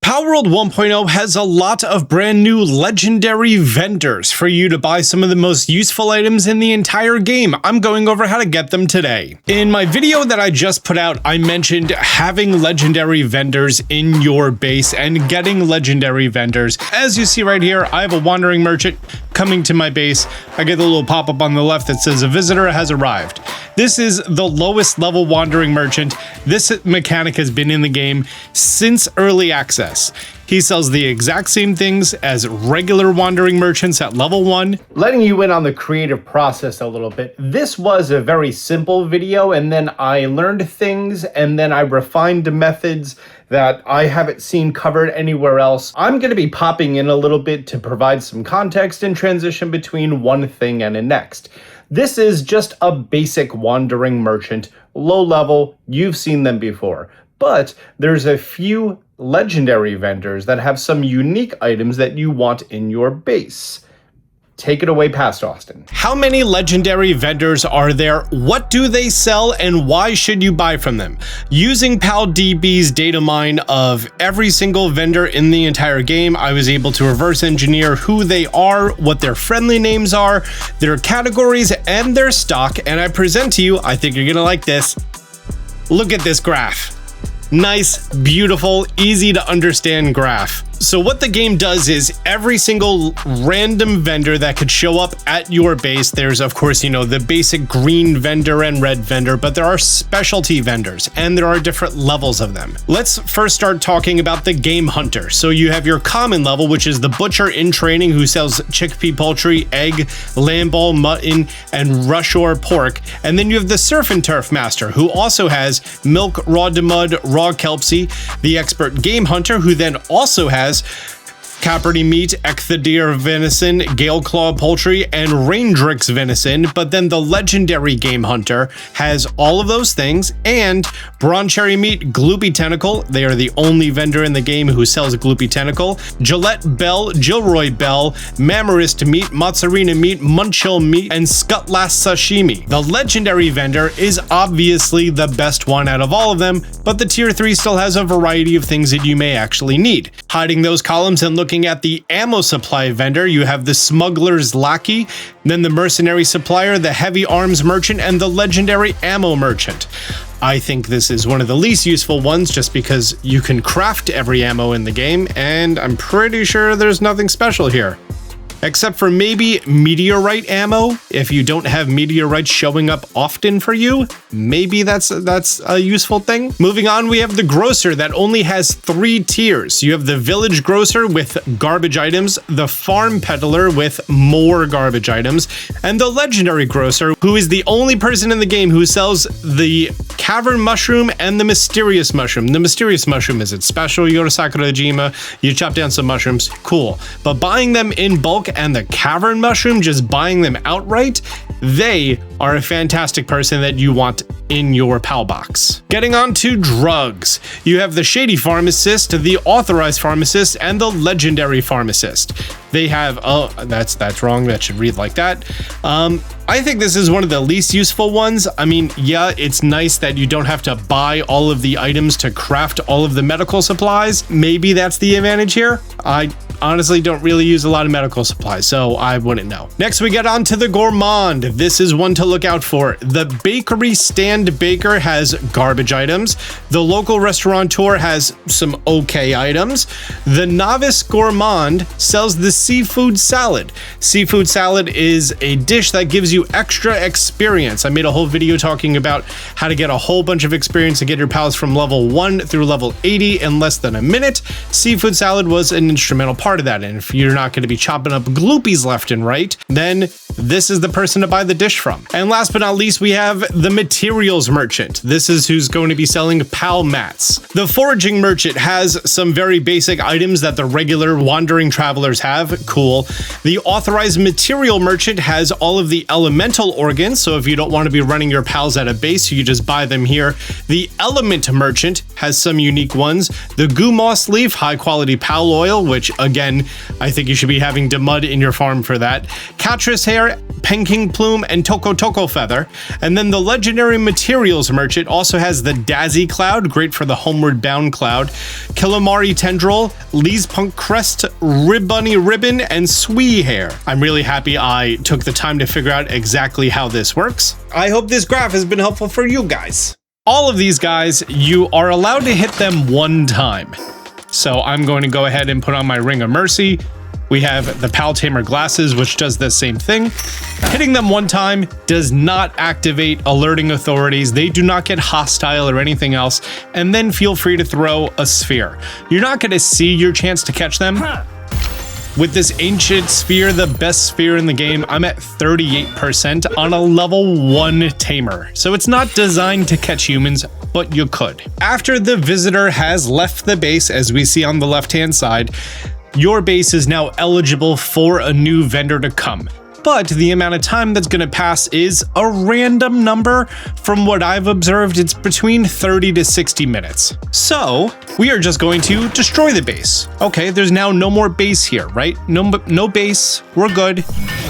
Palworld 1.0 has a lot of brand new legendary vendors for you to buy some of the most useful items in the entire game. I'm going over how to get them today. In my video that I just put out, I mentioned having legendary vendors in your base and getting legendary vendors. As you see right here, I have a wandering merchant coming to my base. I get the little pop-up on the left that says a visitor has arrived. This is the lowest level wandering merchant. This mechanic has been in the game since early access. He sells the exact same things as regular wandering merchants at level 1. Letting you in on the creative process a little bit. This was a very simple video, and then I learned things, and then I refined methods that I haven't seen covered anywhere else. I'm going to be popping in a little bit to provide some context and transition between one thing and the next. This is just a basic wandering merchant, low level, you've seen them before. But there's a few legendary vendors that have some unique items that you want in your base. Take it away, Past Austin. How many legendary vendors are there? What do they sell and why should you buy from them? Using PalDB's data mine of every single vendor in the entire game, I was able to reverse engineer who they are, what their friendly names are, their categories, and their stock, and I present to you, I think you're gonna like this. Look at this graph. Nice, beautiful, easy to understand graph. So what the game does is every single random vendor that could show up at your base, there's of course, the basic green vendor and red vendor, but there are specialty vendors and there are different levels of them. Let's first start talking about the game hunter. So you have your common level, which is the butcher in training who sells chickpea poultry, egg, lamb ball, mutton, and rushore pork. And then you have the surf and turf master who also has milk, raw mud, raw kelpsie, the expert game hunter who then also has Caperty meat, Ecthodeer venison, Gale claw poultry, and Raindrix venison, but then the legendary game hunter has all of those things, and Broncherry meat, Gloopy tentacle, they are the only vendor in the game who sells Gloopy tentacle, Gillette bell, Gilroy bell, Mammarist meat, Mozzarella meat, Munchill meat, and Scutlass sashimi. The legendary vendor is obviously the best one out of all of them, but the tier 3 still has a variety of things that you may actually need. Hiding those columns and looking at the ammo supply vendor, you have the smuggler's lackey, then the mercenary supplier, the heavy arms merchant, and the legendary ammo merchant. I think this is one of the least useful ones just because you can craft every ammo in the game, and I'm pretty sure there's nothing special here. Except for maybe meteorite ammo. If you don't have meteorites showing up often for you, maybe that's a useful thing. Moving on, we have the grocer that only has 3 tiers. You have the village grocer with garbage items, the farm peddler with more garbage items, and the legendary grocer, who is the only person in the game who sells the cavern mushroom and the mysterious mushroom. The mysterious mushroom isn't special. You go to Sakurajima, you chop down some mushrooms, cool. But buying them in bulk and the cavern mushroom, just buying them outright, they are a fantastic person that you want in your PAL box. Getting on to drugs. You have the shady pharmacist, the authorized pharmacist, and the legendary pharmacist. They have, oh, that's wrong. That should read like that. I think this is one of the least useful ones. I mean, yeah, it's nice that you don't have to buy all of the items to craft all of the medical supplies. Maybe that's the advantage here. I honestly don't really use a lot of medical supplies, so I wouldn't know. Next, we get on to the gourmand. This is one to look out for. The bakery stand baker has garbage items. The local restaurateur has some okay items. The novice gourmand sells the seafood salad. Seafood salad is a dish that gives you extra experience. I made a whole video talking about how to get a whole bunch of experience to get your pals from level 1 through level 80 in less than a minute. Seafood salad was an instrumental part of that, and if you're not going to be chopping up gloopies left and right, then this is the person to buy the dish from. And last but not least, we have the materials merchant. This is who's going to be selling PAL mats. The foraging merchant has some very basic items that the regular wandering travelers have. Cool. The authorized material merchant has all of the elemental organs, so if you don't want to be running your pals at a base, you can just buy them here. The element merchant has some unique ones. The goo moss leaf, high quality PAL oil, which again Again, I think you should be having Demud in your farm for that. Catrus Hair, Penking Plume, and Toko Toko Feather. And then the Legendary Materials Merchant also has the Dazzy Cloud, great for the Homeward Bound Cloud, Kilomari Tendril, Lee's Punk Crest, Ribbunny Ribbon, and Swee Hair. I'm really happy I took the time to figure out exactly how this works. I hope this graph has been helpful for you guys. All of these guys, you are allowed to hit them one time. So I'm going to go ahead and put on my Ring of Mercy. We have the Pal Tamer Glasses, which does the same thing. Hitting them one time does not activate alerting authorities. They do not get hostile or anything else. And then feel free to throw a sphere. You're not going to see your chance to catch them. With this Ancient Sphere, the best sphere in the game, I'm at 38% on a level 1 Tamer. So it's not designed to catch humans, but you could. After the visitor has left the base, as we see on the left-hand side, your base is now eligible for a new vendor to come. But the amount of time that's going to pass is a random number. From what I've observed, it's between 30 to 60 minutes. So we are just going to destroy the base. Okay, there's now no more base here, right? No base, we're good.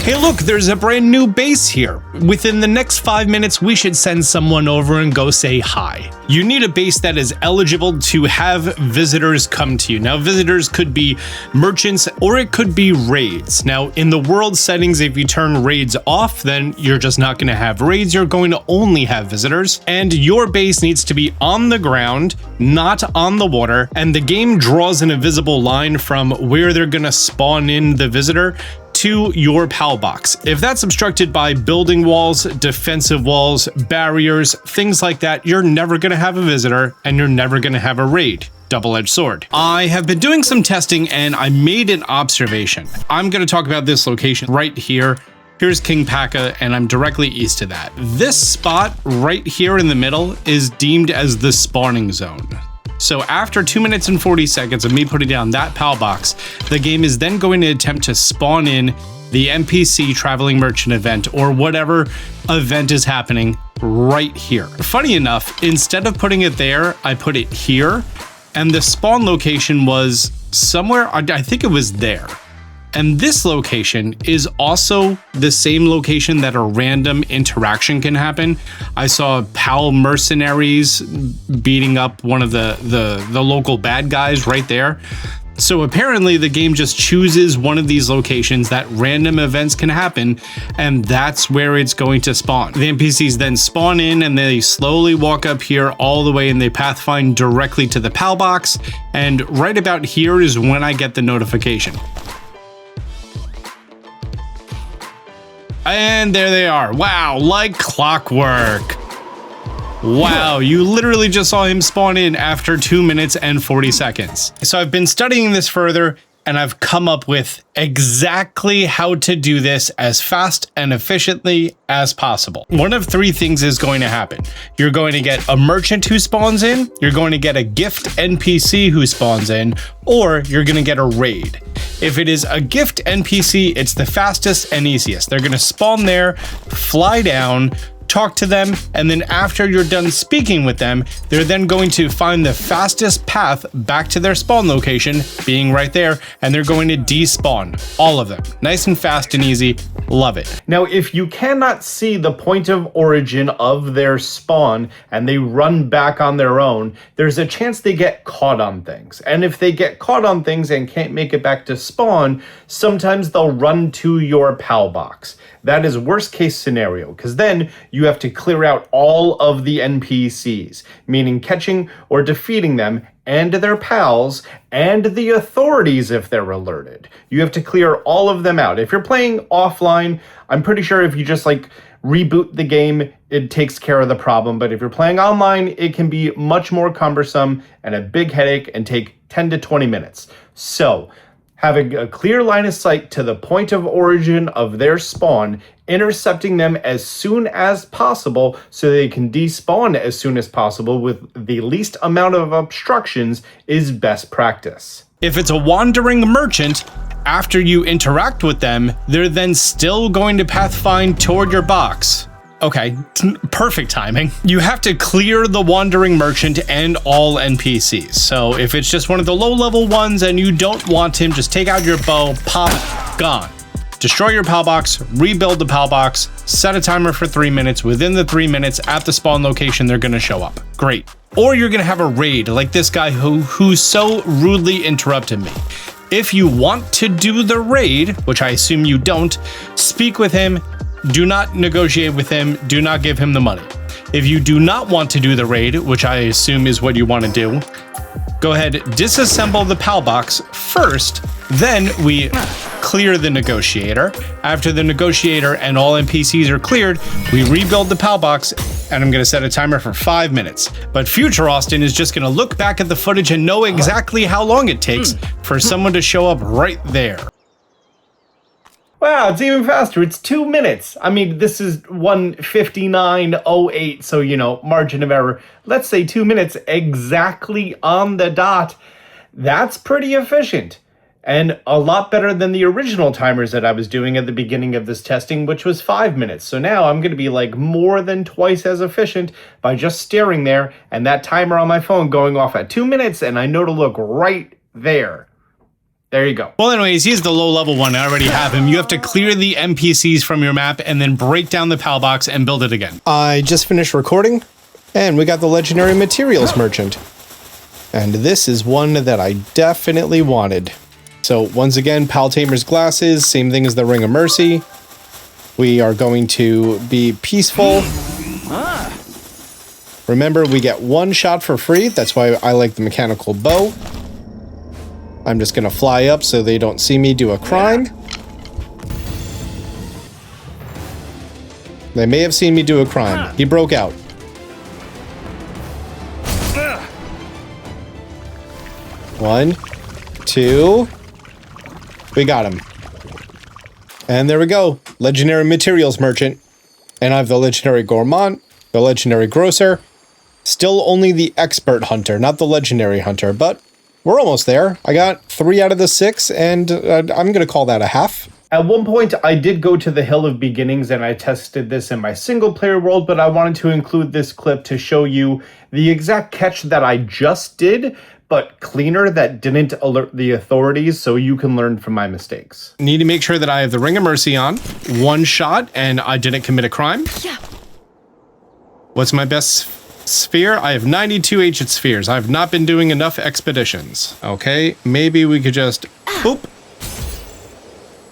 Hey, look, there's a brand new base here. Within the next 5 minutes, we should send someone over and go say hi. You need a base that is eligible to have visitors come to you. Now, visitors could be merchants or it could be raids. Now, in the world settings, if you turn raids off, then you're just not going to have raids. You're going to only have visitors, and your base needs to be on the ground, not on the water. And the game draws an invisible line from where they're going to spawn in the visitor to your PAL box. If that's obstructed by building walls, defensive walls, barriers, things like that, you're never going to have a visitor and you're never going to have a raid. Double-edged sword. I have been doing some testing and I made an observation. I'm going to talk about this location right here. Here's King Paka and I'm directly east of that. This spot right here in the middle is deemed as the spawning zone. So after 2 minutes and 40 seconds of me putting down that PAL box, the game is then going to attempt to spawn in the NPC Traveling Merchant event or whatever event is happening right here. Funny enough, instead of putting it there, I put it here, and the spawn location was somewhere, I think it was there. And this location is also the same location that a random interaction can happen. I saw PAL mercenaries beating up one of the local bad guys right there. So apparently the game just chooses one of these locations that random events can happen, and that's where it's going to spawn. The NPCs then spawn in and they slowly walk up here all the way and they pathfind directly to the PAL box. And right about here is when I get the notification. And there they are. Wow, like clockwork. Wow, you literally just saw him spawn in after 2 minutes and 40 seconds. So I've been studying this further and I've come up with exactly how to do this as fast and efficiently as possible. One of three things is going to happen. You're going to get a merchant who spawns in, you're going to get a gift NPC who spawns in, or you're going to get a raid. If it is a gift NPC, it's the fastest and easiest. They're going to spawn there, fly down, talk to them, and then after you're done speaking with them, they're then going to find the fastest path back to their spawn location, being right there, and they're going to despawn all of them. Nice and fast and easy. Love it. Now, if you cannot see the point of origin of their spawn and they run back on their own, there's a chance they get caught on things. And if they get caught on things and can't make it back to spawn, sometimes they'll run to your PAL box. That is worst case scenario, because then you have to clear out all of the NPCs, meaning catching or defeating them and their pals and the authorities if they're alerted. You have to clear all of them out. If you're playing offline, I'm pretty sure if you just reboot the game, it takes care of the problem. But if you're playing online, it can be much more cumbersome and a big headache and take 10 to 20 minutes. So having a clear line of sight to the point of origin of their spawn, intercepting them as soon as possible so they can despawn as soon as possible with the least amount of obstructions is best practice. If it's a wandering merchant, after you interact with them, they're then still going to pathfind toward your box. Okay, perfect timing. You have to clear the wandering merchant and all NPCs. So if it's just one of the low-level ones and you don't want him, just take out your bow, pop, gone. Destroy your PAL box, rebuild the PAL box, set a timer for 3 minutes. Within the 3 minutes at the spawn location, they're gonna show up. Great. Or you're gonna have a raid like this guy who so rudely interrupted me. If you want to do the raid, which I assume you don't, speak with him. Do not negotiate with him. Do not give him the money. If you do not want to do the raid, which I assume is what you want to do, go ahead, disassemble the PAL box first, then we clear the negotiator. After the negotiator and all NPCs are cleared, we rebuild the PAL box, and I'm going to set a timer for 5 minutes. But future Austin is just going to look back at the footage and know exactly how long it takes for someone to show up right there. Wow, it's even faster. It's 2 minutes. I mean, this is 1:59:08, so, you know, margin of error. Let's say 2 minutes exactly on the dot. That's pretty efficient. And a lot better than the original timers that I was doing at the beginning of this testing, which was 5 minutes. So now I'm going to be like more than twice as efficient by just staring there and that timer on my phone going off at 2 minutes, and I know to look right there. There you go. Well, anyways, he's the low-level one. I already have him. You have to clear the NPCs from your map and then break down the PAL box and build it again. I just finished recording, and we got the legendary materials merchant. And this is one that I definitely wanted. So once again, PAL Tamer's glasses, same thing as the Ring of Mercy. We are going to be peaceful. Remember, we get one shot for free. That's why I like the mechanical bow. I'm just gonna fly up so they don't see me do a crime. They may have seen me do a crime. He broke out. One, two. We got him. And there we go. Legendary materials merchant. And I have the legendary gourmand, the legendary grocer. Still only the expert hunter, not the legendary hunter, but we're almost there. I got 3 out of the 6, and I'm going to call that a half. At one point, I did go to the Hill of Beginnings, and I tested this in my single-player world, but I wanted to include this clip to show you the exact catch that I just did, but cleaner, that didn't alert the authorities, so you can learn from my mistakes. Need to make sure that I have the Ring of Mercy on, one shot, and I didn't commit a crime. Yeah. What's my best sphere? I have 92 ancient spheres. I've not been doing enough expeditions. Okay, maybe we could just boop.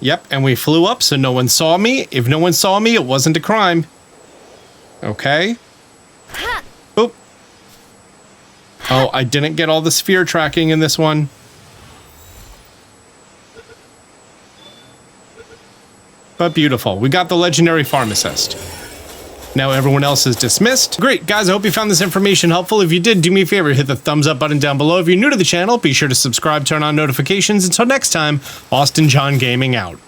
Yep, and we flew up so no one saw me. If no one saw me, it wasn't a crime. Okay. Boop. Oh, I didn't get all the sphere tracking in this one. But beautiful. We got the legendary pharmacist. Now everyone else is dismissed. Great, guys, I hope you found this information helpful. If you did, do me a favor, hit the thumbs up button down below. If you're new to the channel, be sure to subscribe, turn on notifications. Until next time, Austin John Gaming out.